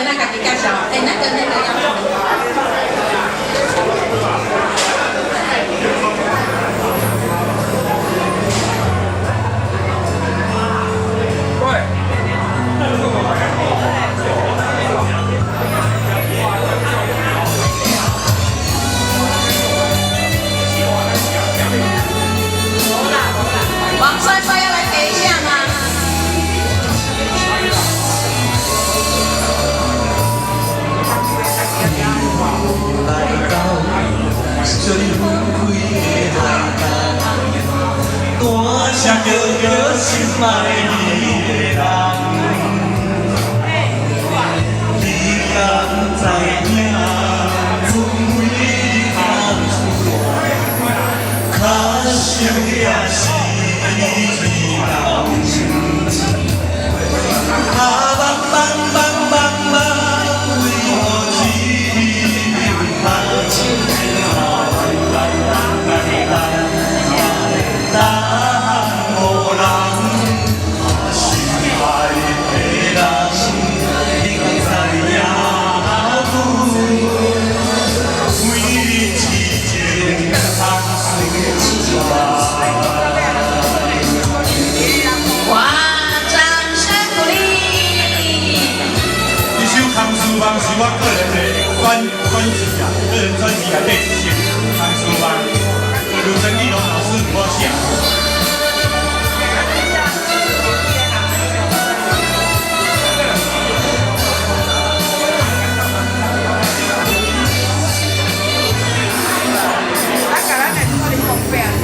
的那个比较小，哎，那个要。王帅帅要来陪一下吗？来到最开的海港，大声叫叫心爱你的人，你敢知影？阮为你扛出来，可惜也是天人。啊，梆梆梆梆梆，为何只是我个人的专辑啊，个人专辑内底一首《康书梦》，由陈立龙老师所写。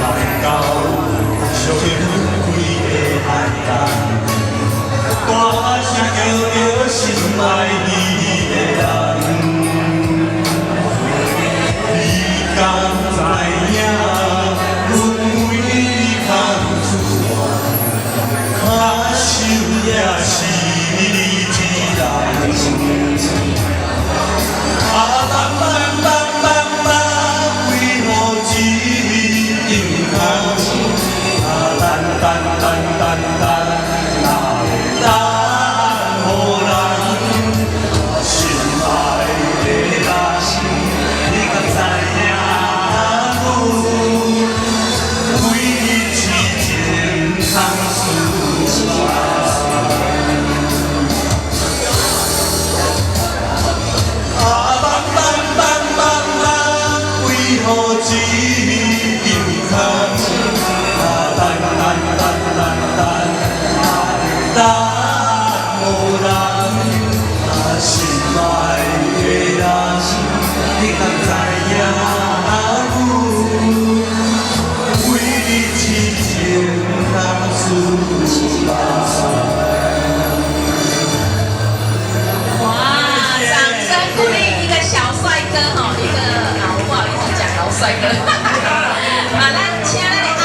来到最开的海港，大声叫叫心爱你。敢知影，阮为你扛出来，可惜也是天人。啊，梆梆梆梆梆，为何只因空？啊，等等等等等，哪会等予人心爱的人？你敢知影？哇！掌声鼓励一个小帅哥哈，一个不好意思讲老帅哥。